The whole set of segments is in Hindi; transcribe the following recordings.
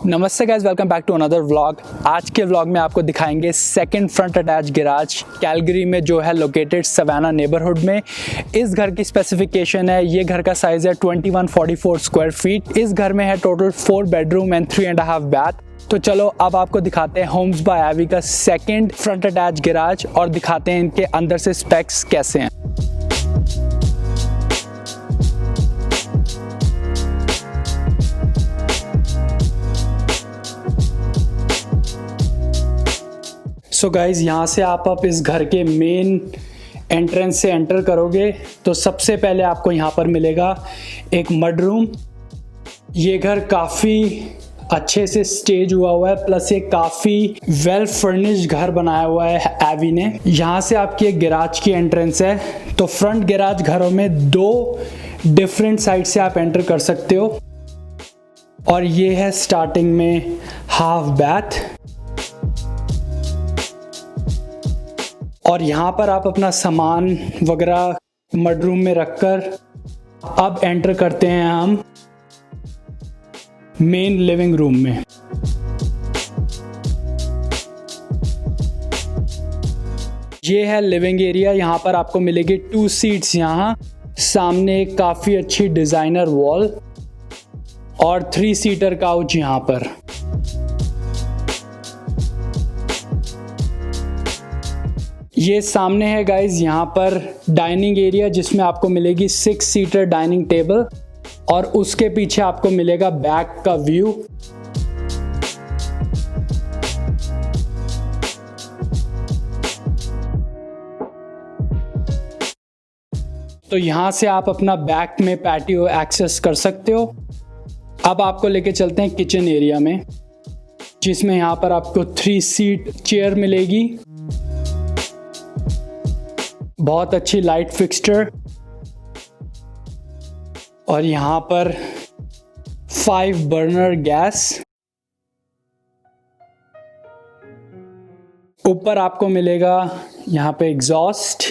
नमस्ते guys, welcome back to another vlog. आज के व्लॉग में आपको दिखाएंगे second front attach garage Calgary में जो है लोकेटेड सवाना नेबरहुड में। इस घर की स्पेसिफिकेशन है, ये घर का साइज है 2144 स्क्वायर फीट। इस घर में है टोटल 4 बेडरूम एंड 3.5 बाथ। तो चलो अब आपको दिखाते हैं होम्स बाय एवी का सेकंड फ्रंट अटैच गैराज और दिखाते हैं इनके अंदर से स्पेक्स कैसे हैं। सो गाइज़, यहाँ से आप अब इस घर के मेन एंट्रेंस से एंटर करोगे तो सबसे पहले आपको यहाँ पर मिलेगा एक मड रूम। ये घर काफ़ी अच्छे से स्टेज हुआ है, प्लस ये काफ़ी वेल फर्निश्ड घर बनाया हुआ है एवी ने। यहाँ से आपकी एक गैराज की एंट्रेंस है। तो फ्रंट गैराज घरों में 2 डिफरेंट साइड से आप एंटर कर सकते हो। और ये है स्टार्टिंग में हाफ बैथ। और यहाँ पर आप अपना सामान वगैरह मड रूम में रखकर अब एंटर करते हैं हम मेन लिविंग रूम में। ये है लिविंग एरिया। यहाँ पर आपको मिलेगी 2 सीट्स, यहाँ सामने एक काफ़ी अच्छी डिज़ाइनर वॉल और 3 सीटर काउच यहाँ पर। ये सामने है गाइज यहाँ पर डाइनिंग एरिया, जिसमें आपको मिलेगी 6 सीटर डाइनिंग टेबल और उसके पीछे आपको मिलेगा बैक का व्यू। तो यहाँ से आप अपना बैक में पैटियो एक्सेस कर सकते हो। अब आपको लेके चलते हैं किचन एरिया में, जिसमें यहाँ पर आपको 3 सीट चेयर मिलेगी, बहुत अच्छी लाइट फिक्सचर और यहाँ पर 5 बर्नर गैस। ऊपर आपको मिलेगा यहाँ पे एग्जॉस्ट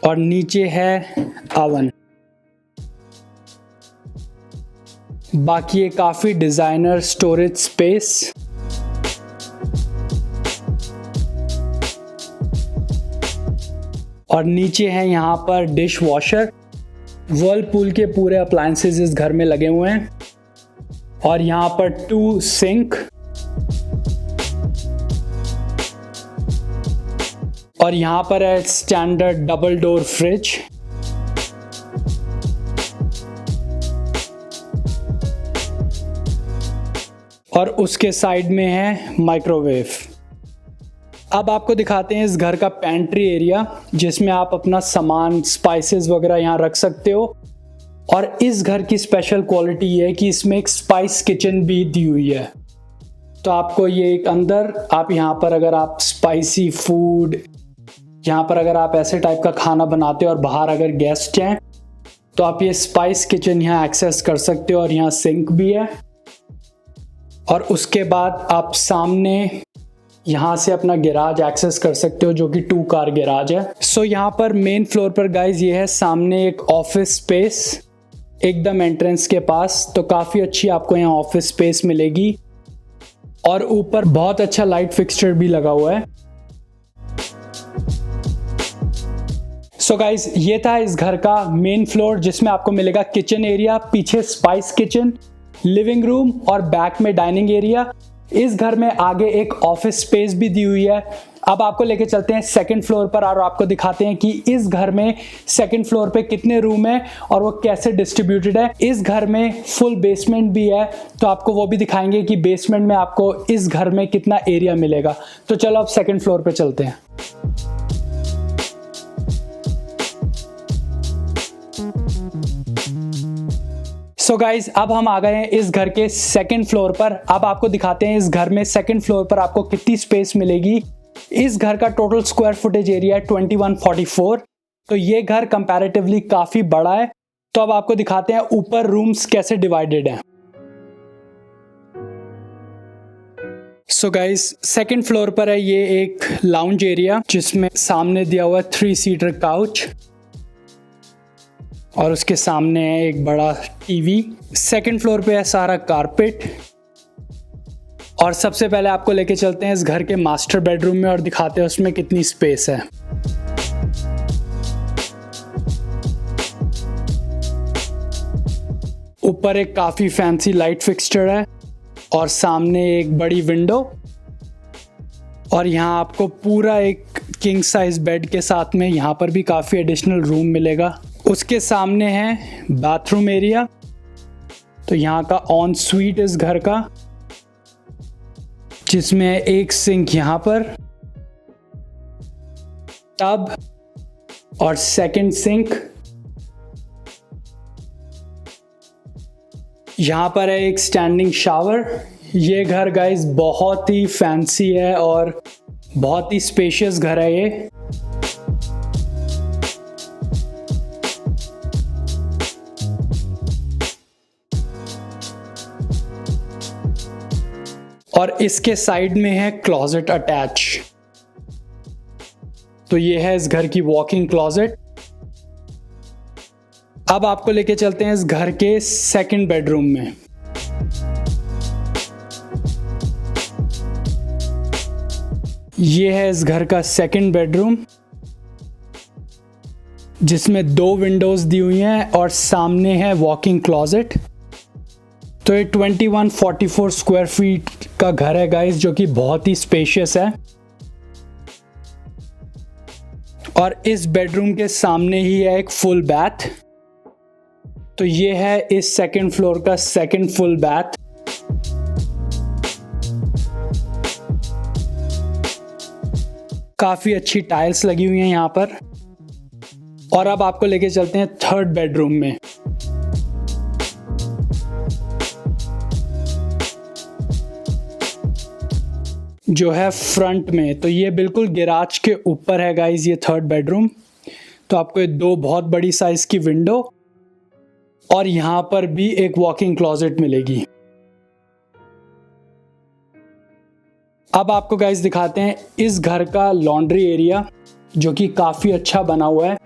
और नीचे है अवन। बाकी ये काफ़ी डिज़ाइनर स्टोरेज स्पेस। और नीचे है यहाँ पर डिश वॉशर। वर्लपूल के पूरे अप्लायंसेस इस घर में लगे हुए हैं। और यहाँ पर 2 सिंक और यहाँ पर है स्टैंडर्ड डबल डोर फ्रिज। और उसके साइड में है माइक्रोवेव। अब आपको दिखाते हैं इस घर का पेंट्री एरिया, जिसमें आप अपना सामान स्पाइसेस वगैरह यहाँ रख सकते हो। और इस घर की स्पेशल क्वालिटी ये है कि इसमें एक स्पाइस किचन भी दी हुई है। तो आपको ये एक अंदर आप यहाँ पर अगर आप स्पाइसी फूड, यहाँ पर अगर आप ऐसे टाइप का खाना बनाते हो और बाहर अगर गेस्ट हैं तो आप ये स्पाइस किचन यहाँ एक्सेस कर सकते हो। और यहाँ सिंक भी है। और उसके बाद आप सामने यहाँ से अपना गैराज एक्सेस कर सकते हो, जो कि 2 कार गैराज है। सो यहाँ पर मेन फ्लोर पर गाइज ये है सामने एक ऑफिस स्पेस एकदम एंट्रेंस के पास। तो काफ़ी अच्छी आपको यहाँ ऑफिस स्पेस मिलेगी और ऊपर बहुत अच्छा लाइट फिक्सचर भी लगा हुआ है। सो गाइज, ये था इस घर का मेन फ्लोर, जिसमें आपको मिलेगा किचन एरिया, पीछे स्पाइस किचन, लिविंग रूम और बैक में डाइनिंग एरिया। इस घर में आगे एक ऑफिस स्पेस भी दी हुई है। अब आपको लेके चलते हैं सेकंड फ्लोर पर और आपको दिखाते हैं कि इस घर में सेकंड फ्लोर पे कितने रूम है और वो कैसे डिस्ट्रीब्यूटेड है। इस घर में फुल बेसमेंट भी है, तो आपको वो भी दिखाएंगे कि बेसमेंट में आपको इस घर में कितना एरिया मिलेगा। तो चलो अब सेकंड फ्लोर पे चलते हैं। सो गाइज, अब हम आ गए हैं इस घर के सेकंड फ्लोर पर। अब आपको दिखाते हैं इस घर में सेकंड फ्लोर पर आपको कितनी स्पेस मिलेगी। इस घर का टोटल स्क्वायर फुटेज एरिया है 2144। तो ये घर कंपैरेटिवली काफी बड़ा है। तो अब आपको दिखाते हैं ऊपर रूम्स कैसे डिवाइडेड हैं। सो गाइज, सेकंड फ्लोर पर है ये एक लाउंज एरिया, जिसमें सामने दिया हुआ 3 सीटर काउच और उसके सामने है एक बड़ा टीवी। सेकंड फ्लोर पे है सारा कारपेट और सबसे पहले आपको लेके चलते हैं इस घर के मास्टर बेडरूम में और दिखाते हैं उसमें कितनी स्पेस है। ऊपर एक काफ़ी फैंसी लाइट फिक्सचर है और सामने एक बड़ी विंडो, और यहाँ आपको पूरा एक किंग साइज बेड के साथ में यहाँ पर भी काफ़ी एडिशनल रूम मिलेगा। उसके सामने है बाथरूम एरिया, तो यहाँ का ऑन स्वीट इस घर का, जिसमें एक सिंक यहाँ पर, टब और सेकंड सिंक। यहाँ पर है एक स्टैंडिंग शावर। ये घर गाइस बहुत ही फैंसी है और बहुत ही स्पेशियस घर है ये। और इसके साइड में है क्लोजेट अटैच। तो ये है इस घर की वॉकिंग क्लोजेट। अब आपको लेके चलते हैं इस घर के सेकंड बेडरूम में। ये है इस घर का सेकंड बेडरूम, जिसमें 2 विंडोज दी हुई हैं और सामने है वॉकिंग क्लोजेट। तो ये 2144 स्क्वायर फीट का घर है गाइस, जो कि बहुत ही स्पेशियस है। और इस बेडरूम के सामने ही है एक फुल बैथ। तो ये है इस सेकंड फ्लोर का सेकंड फुल बैथ। काफ़ी अच्छी टाइल्स लगी हुई हैं यहाँ पर। और अब आपको लेके चलते हैं थर्ड बेडरूम में। जो है फ्रंट में, तो ये बिल्कुल गैराज के ऊपर है गाइस ये थर्ड बेडरूम। तो आपको 2 बहुत बड़ी साइज की विंडो और यहाँ पर भी एक वॉकिंग क्लोजेट मिलेगी। अब आपको गाइस दिखाते हैं इस घर का लॉन्ड्री एरिया, जो कि काफ़ी अच्छा बना हुआ है।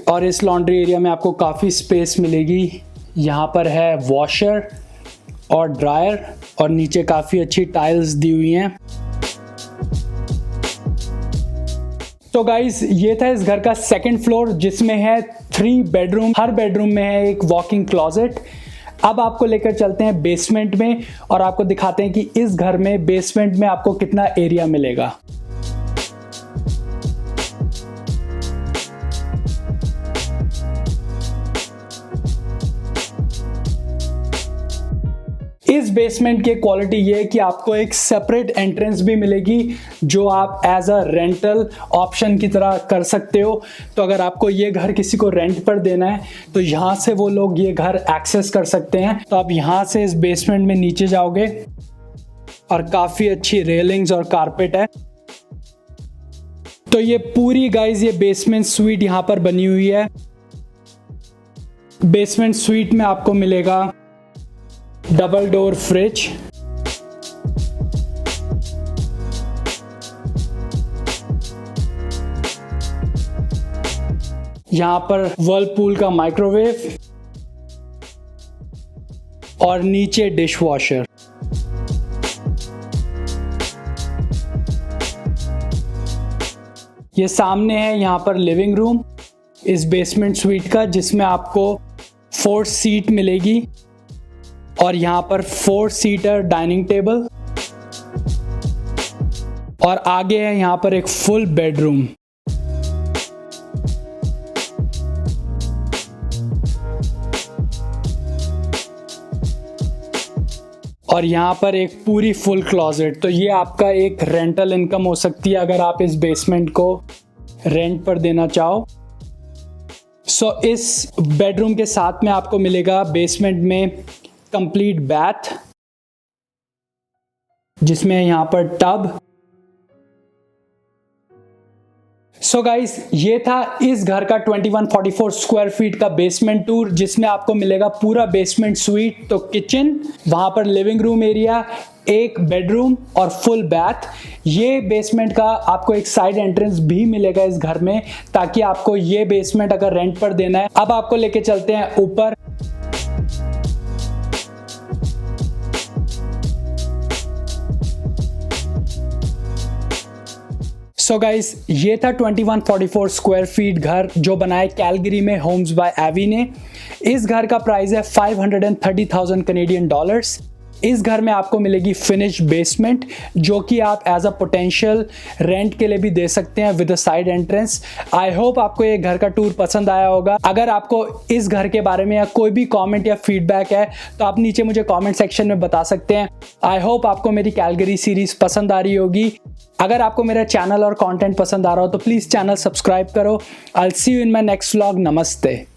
और इस लॉन्ड्री एरिया में आपको काफ़ी स्पेस मिलेगी। यहाँ पर है वॉशर और ड्रायर और नीचे काफ़ी अच्छी टाइल्स दी हुई हैं। तो गाइस ये था इस घर का सेकंड फ्लोर, जिसमें है 3 बेडरूम। हर बेडरूम में है एक वॉकिंग क्लोजेट। अब आपको लेकर चलते हैं बेसमेंट में और आपको दिखाते हैं कि इस घर में बेसमेंट में आपको कितना एरिया मिलेगा। इस बेसमेंट की क्वालिटी ये है कि आपको एक सेपरेट एंट्रेंस भी मिलेगी, जो आप एज अ रेंटल ऑप्शन की तरह कर सकते हो। तो अगर आपको ये घर किसी को रेंट पर देना है तो यहाँ से वो लोग ये घर एक्सेस कर सकते हैं। तो आप यहाँ से इस बेसमेंट में नीचे जाओगे और काफ़ी अच्छी रेलिंग्स और कारपेट है। तो ये पूरी गाइज ये बेसमेंट स्वीट यहाँ पर बनी हुई है। बेसमेंट स्वीट में आपको मिलेगा डबल डोर फ्रिज, यहां पर वर्लपूल का माइक्रोवेव और नीचे डिश वॉशर। ये सामने है यहां पर लिविंग रूम इस बेसमेंट स्वीट का, जिसमें आपको 4 सीट मिलेगी और यहाँ पर 4 सीटर डाइनिंग टेबल और आगे है यहाँ पर एक फुल बेडरूम। और यहाँ पर एक पूरी फुल क्लोजेट। तो ये आपका एक रेंटल इनकम हो सकती है अगर आप इस बेसमेंट को रेंट पर देना चाहो। इस बेडरूम के साथ में आपको मिलेगा बेसमेंट में कंप्लीट बैथ, जिसमें यहां पर टब। गाइस ये था इस घर का 2144 स्क्वायर फीट का बेसमेंट टूर, जिसमें आपको मिलेगा पूरा बेसमेंट स्वीट। तो किचन, वहां पर लिविंग रूम एरिया, एक बेडरूम और फुल बैथ। ये बेसमेंट का आपको एक साइड एंट्रेंस भी मिलेगा इस घर में, ताकि आपको ये बेसमेंट अगर रेंट पर देना है। अब आपको लेके चलते हैं ऊपर। सो गाइस, ये था 2144 स्क्वायर फीट घर जो बनाए कैलगरी में होम्स बाय एवी ने। इस घर का प्राइस है 530,000 कनेडियन डॉलर्स। इस घर में आपको मिलेगी फिनिश बेसमेंट जो कि आप एज अ पोटेंशियल रेंट के लिए भी दे सकते हैं with a side entrance. I hope आपको ये घर का टूर पसंद आया होगा। अगर आपको इस घर के बारे में या कोई भी कमेंट या फीडबैक है तो आप नीचे मुझे कमेंट सेक्शन में बता सकते हैं। आई होप आपको मेरी कैलगरी सीरीज पसंद आ रही होगी। अगर आपको मेरा चैनल और कंटेंट पसंद आ रहा हो तो प्लीज़ चैनल सब्सक्राइब करो। I will see you in my next vlog. नमस्ते।